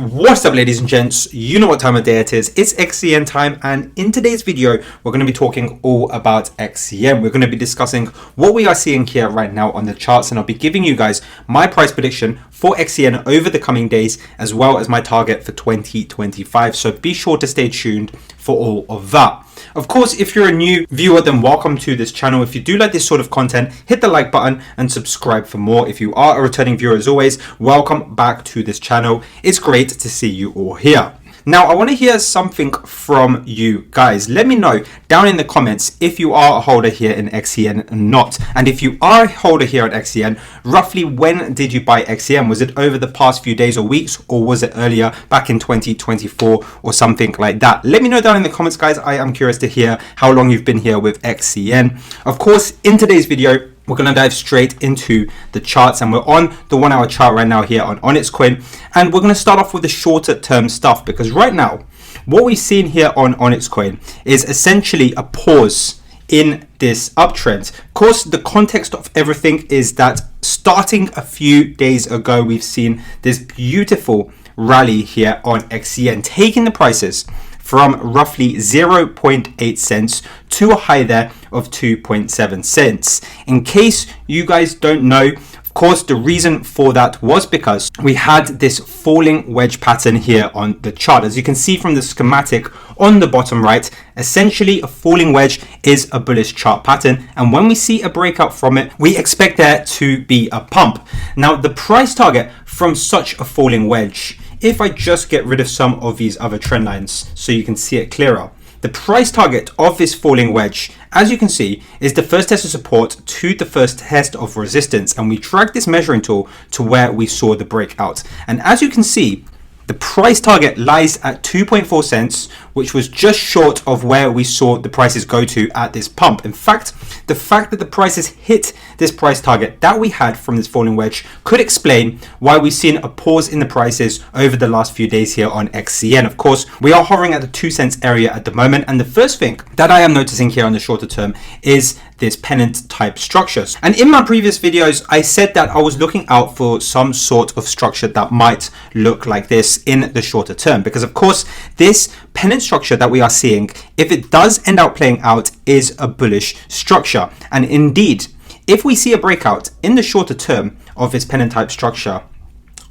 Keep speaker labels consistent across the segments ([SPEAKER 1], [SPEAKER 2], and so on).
[SPEAKER 1] What's up, ladies and gents? You know what time of day it is. It's XCN time, and in today's video we're going to be talking all about XCN. We're going to be discussing what we are seeing here right now on the charts, and I'll be giving you guys my price prediction for XCN over the coming days, as well as my target for 2025. So be sure to stay tuned for all of that. Of course, if you're a new viewer, then welcome to this channel. If you do like this sort of content, hit the like button and subscribe for more. If you are a returning viewer, as always, welcome back to this channel. It's great to see you all here. Now, I want to hear something from you guys. Let me know down in the comments if you are a holder here in XCN or not. And if you are a holder here at XCN, roughly when did you buy XCN? Was it over the past few days or weeks, or was it earlier back in 2024 or something like that? Let me know down in the comments, guys. I am curious to hear how long you've been here with XCN. Of course, in today's video, we're going to dive straight into the charts, and we're on the 1 hour chart right now here on Onyxcoin, and we're going to start off with the shorter term stuff, because right now what we've seen here on Onyxcoin is essentially a pause in this uptrend. Of course, the context of everything is that starting a few days ago, we've seen this beautiful rally here on XCN, taking the prices from roughly 0.8 cents to a high there of 2.7 cents. In case you guys don't know, of course, the reason for that was because we had this falling wedge pattern here on the chart. As you can see from the schematic on the bottom right, essentially a falling wedge is a bullish chart pattern, and when we see a breakout from it, we expect there to be a pump. Now, the price target from such a falling wedge, if I just get rid of some of these other trend lines so you can see it clearer, the price target of this falling wedge, as you can see, is the first test of support to the first test of resistance, and we drag this measuring tool to where we saw the breakout. And as you can see, the price target lies at 2.4 cents, which was just short of where we saw the prices go to at this pump. In fact, the fact that the prices hit this price target that we had from this falling wedge could explain why we've seen a pause in the prices over the last few days here on XCN. Of course, we are hovering at the 2 cents area at the moment, and the first thing that I am noticing here on the shorter term is this pennant type structures. And in my previous videos, I said that I was looking out for some sort of structure that might look like this in the shorter term, because of course this pennant structure that we are seeing, if it does end up playing out, is a bullish structure. And indeed, if we see a breakout in the shorter term of this pennant type structure,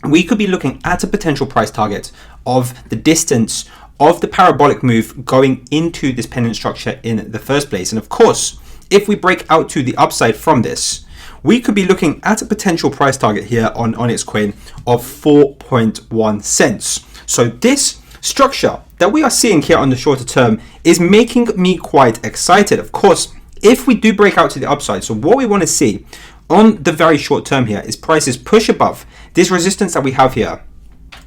[SPEAKER 1] we could be looking at a potential price target of the distance of the parabolic move going into this pennant structure in the first place. And of course, if we break out to the upside from this, we could be looking at a potential price target here on Onyxcoin of 4.1 cents. So this structure that we are seeing here on the shorter term is making me quite excited. Of course, if we do break out to the upside, so what we want to see on the very short term here is prices push above this resistance that we have here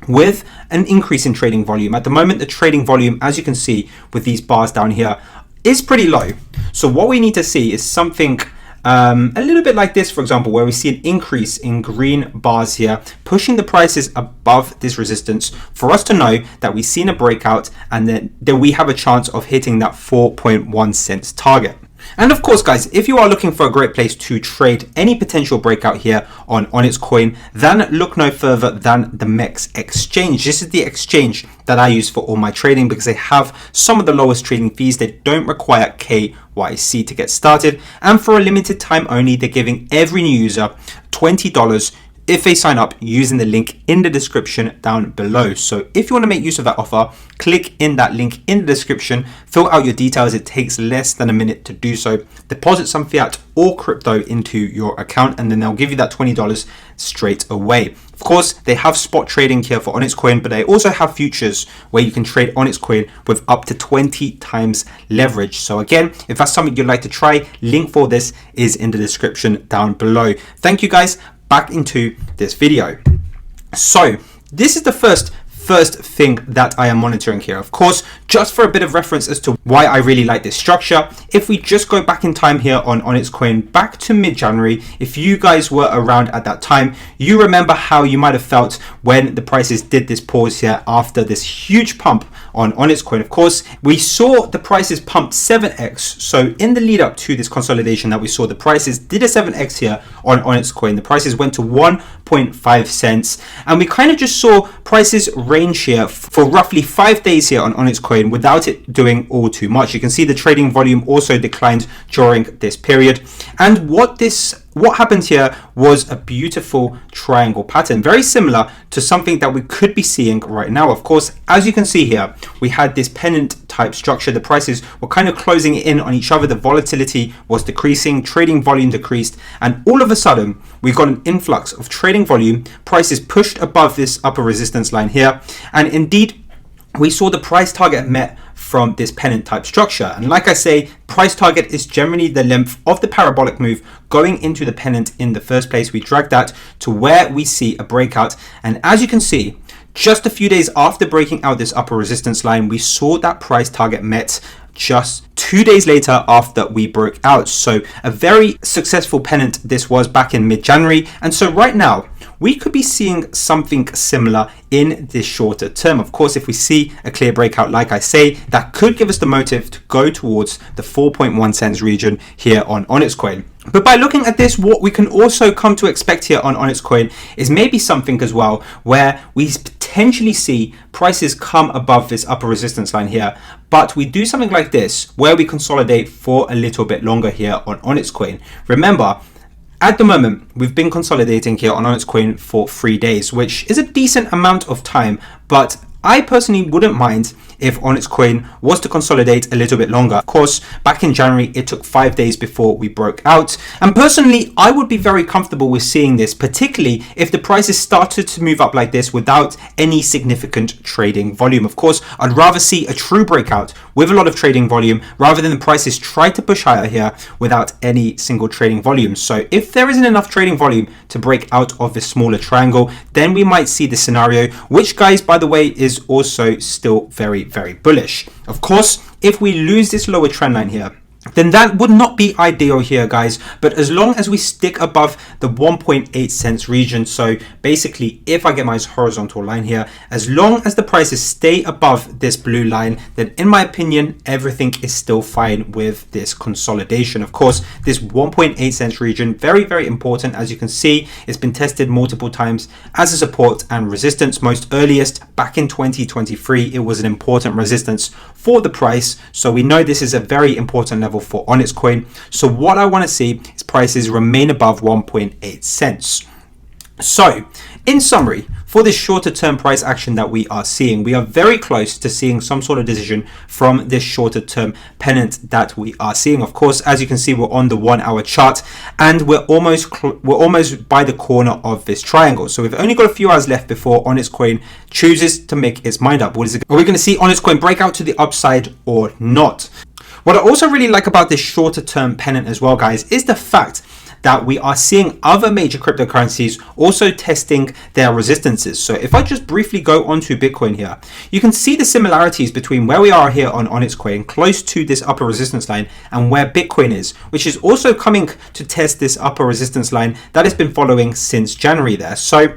[SPEAKER 1] with an increase in trading volume. At the moment, the trading volume, as you can see with these bars down here, is pretty low. So what we need to see is something a little bit like this, for example, where we see an increase in green bars here, pushing the prices above this resistance for us to know that we've seen a breakout, and then we have a chance of hitting that 4.1 cents target. And of course, guys, if you are looking for a great place to trade any potential breakout here on Onyxcoin, then look no further than the MEXC exchange. This is the exchange that I use for all my trading because they have some of the lowest trading fees. They don't require KYC to get started, and for a limited time only, they're giving every new user $20 if they sign up using the link in the description down below. So if you want to make use of that offer, click in that link in the description, fill out your details. It takes less than a minute to do so. Deposit some fiat or crypto into your account, and then they'll give you that $20 straight away. Of course, they have spot trading here for Onyxcoin, but they also have futures where you can trade Onyxcoin with up to 20 times leverage. So again, if that's something you'd like to try, link for this is in the description down below. Thank you, guys. Back into this video. So this is the first thing that I am monitoring here. Of course, just for a bit of reference as to why I really like this structure, if we just go back in time here on Onyxcoin back to mid-January, if you guys were around at that time, you remember how you might have felt when the prices did this pause here after this huge pump on Onyxcoin. Of course, we saw the prices pump 7x. So in the lead up to this consolidation that we saw, the prices did a 7x here on Onyxcoin. The prices went to 1.5 cents, and we kind of just saw prices range here for roughly 5 days here on Onyxcoin without it doing all too much. You can see the trading volume also declined during this period, and what happened here was a beautiful triangle pattern, very similar to something that we could be seeing right now. Of course, as you can see here, we had this pennant type structure. The prices were kind of closing in on each other. The volatility was decreasing, trading volume decreased, and all of a sudden we got an influx of trading volume. Prices pushed above this upper resistance line here, and indeed we saw the price target met from this pennant type structure. And like I say, price target is generally the length of the parabolic move going into the pennant in the first place. We drag that to where we see a breakout, and as you can see, just a few days after breaking out this upper resistance line, we saw that price target met just 2 days later after we broke out. So a very successful pennant this was back in mid-January, and so right now we could be seeing something similar in this shorter term. Of course, if we see a clear breakout, like I say, that could give us the motive to go towards the 4.1 cents region here on Onyxcoin. But by looking at this, what we can also come to expect here on Onyxcoin is maybe something as well where we potentially see prices come above this upper resistance line here, but we do something like this where we consolidate for a little bit longer here on Onyxcoin. Remember, at the moment, we've been consolidating here on Onyxcoin for 3 days, which is a decent amount of time, but I personally wouldn't mind if Onyxcoin was to consolidate a little bit longer. Of course, back in January, it took 5 days before we broke out. And personally, I would be very comfortable with seeing this, particularly if the prices started to move up like this without any significant trading volume. Of course, I'd rather see a true breakout with a lot of trading volume rather than the prices try to push higher here without any single trading volume. So if there isn't enough trading volume to break out of this smaller triangle, then we might see this scenario, which, guys, by the way, is also still very bullish. Of course, if we lose this lower trend line here, then that would not be ideal here, guys. But as long as we stick above the 1.8 cents region, so basically if I get my horizontal line here, as long as the prices stay above this blue line, then in my opinion, everything is still fine with this consolidation. Of course, this 1.8 cents region, very important. As you can see, it's been tested multiple times as a support and resistance. Most earliest back in 2023, it was an important resistance for the price. So we know this is a very important level for Onyxcoin. So what I want to see is prices remain above 1.8 cents. So in summary, for this shorter term price action that we are seeing, we are very close to seeing some sort of decision from this shorter term pennant that we are seeing. Of course, as you can see, we're on the 1 hour chart and we're almost by the corner of this triangle. So we've only got a few hours left before Onyxcoin chooses to make its mind up. Are we going to see Onyxcoin break out to the upside or not? What I also really like about this shorter term pennant as well, guys, is the fact that we are seeing other major cryptocurrencies also testing their resistances. So if I just briefly go onto Bitcoin here, you can see the similarities between where we are here on Onyxcoin, close to this upper resistance line, and where Bitcoin is, which is also coming to test this upper resistance line that has been following since January there. So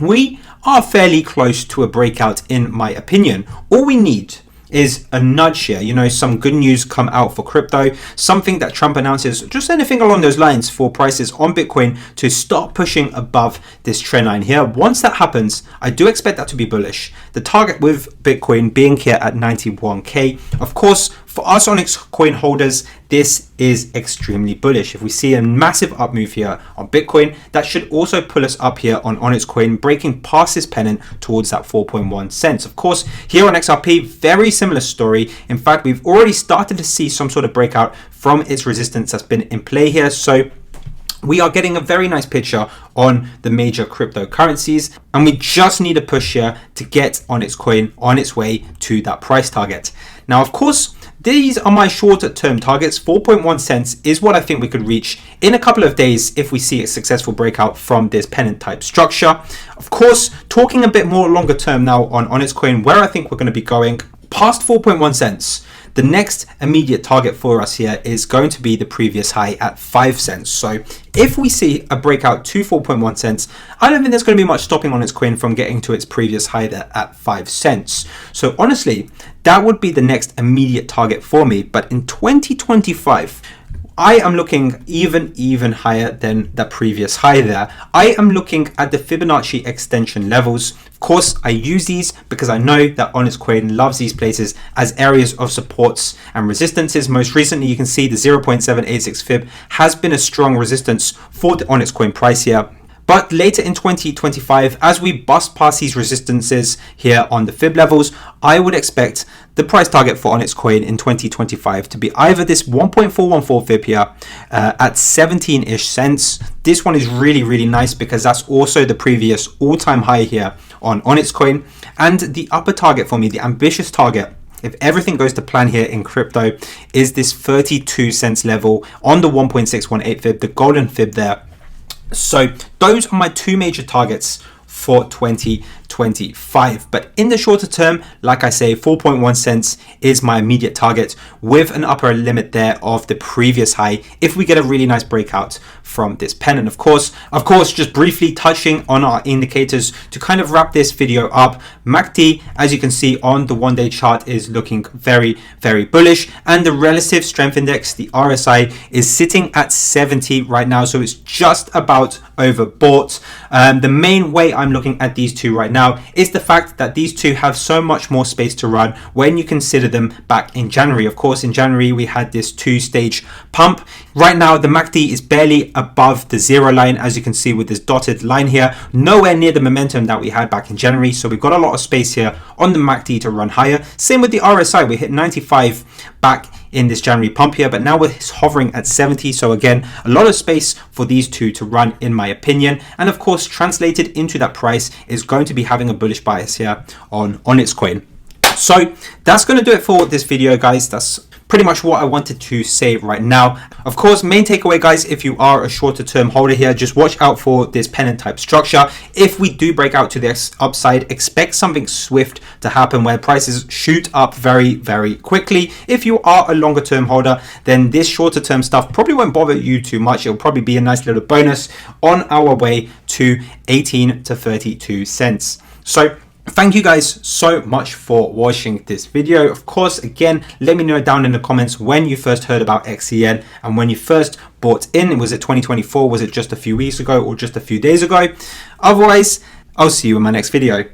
[SPEAKER 1] we are fairly close to a breakout in my opinion. All we need is a nudge here, you know, some good news come out for crypto, something that Trump announces, just anything along those lines for prices on Bitcoin to start pushing above this trend line here. Once that happens, I do expect that to be bullish. The target with Bitcoin being here at 91k. Of course, for us Onyxcoin holders, this is extremely bullish. If we see a massive up move here on Bitcoin, that should also pull us up here on Onyxcoin, breaking past this pennant towards that 4.1 cents. Of course, here on XRP, very similar story. In fact, we've already started to see some sort of breakout from its resistance that's been in play here. So we are getting a very nice picture on the major cryptocurrencies, and we just need a push here to get Onyxcoin on its way to that price target. Now, of course, these are my shorter term targets. 4.1 cents is what I think we could reach in a couple of days if we see a successful breakout from this pennant type structure. Of course, talking a bit more longer term now on Onyxcoin, where I think we're going to be going. past 4.1 cents. The next immediate target for us here is going to be the previous high at 5 cents. So if we see a breakout to 4.1 cents, I don't think there's going to be much stopping Onyxcoin from getting to its previous high there at 5 cents. So honestly, that would be the next immediate target for me. But in 2025, I am looking even higher than the previous high there. I am looking at the Fibonacci extension levels. Of course, I use these because I know that Onyxcoin loves these places as areas of supports and resistances. Most recently, you can see the 0.786 fib has been a strong resistance for the Onyxcoin price here. But later in 2025, as we bust past these resistances here on the fib levels, I would expect the price target for Onyxcoin in 2025 to be either this 1.414 fib here at 17-ish cents. This one is really nice because that's also the previous all-time high here on Onyxcoin. And the upper target for me, the ambitious target, if everything goes to plan here in crypto, is this 32 cents level on the 1.618 fib, the golden fib there. So those are my two major targets for 2025. But in the shorter term, like I say, 4.1 cents is my immediate target with an upper limit there of the previous high if we get a really nice breakout from this pennant. Of course, just briefly touching on our indicators to kind of wrap this video up. MACD, as you can see on the 1-day chart, is looking very bullish, and the relative strength index, the RSI, is sitting at 70 right now, so it's just about overbought. The main way I'm looking at these two right now is the fact that these two have so much more space to run when you consider them back in January. Of course, in January we had this two-stage pump. Right now the MACD is barely above the zero line, as you can see with this dotted line here, nowhere near the momentum that we had back in January. So we've got a lot of space here on the MACD to run higher. Same with the RSI, we hit 95 back in this January pump here, but now we're hovering at 70. So again, a lot of space for these two to run, in my opinion. And of course, translated into that price is going to be having a bullish bias here on Onyxcoin. So that's going to do it for this video, guys. That's pretty much what I wanted to say right now. Of course, main takeaway, guys, if you are a shorter term holder here, just watch out for this pennant type structure. If we do break out to the upside, expect something swift to happen where prices shoot up very quickly. If you are a longer term holder, then this shorter term stuff probably won't bother you too much. It'll probably be a nice little bonus on our way to 18 to 32 cents. So thank you guys so much for watching this video. Of course, again, let me know down in the comments when you first heard about XCN and when you first bought in. Was it 2024? Was it just a few weeks ago or just a few days ago? Otherwise, I'll see you in my next video.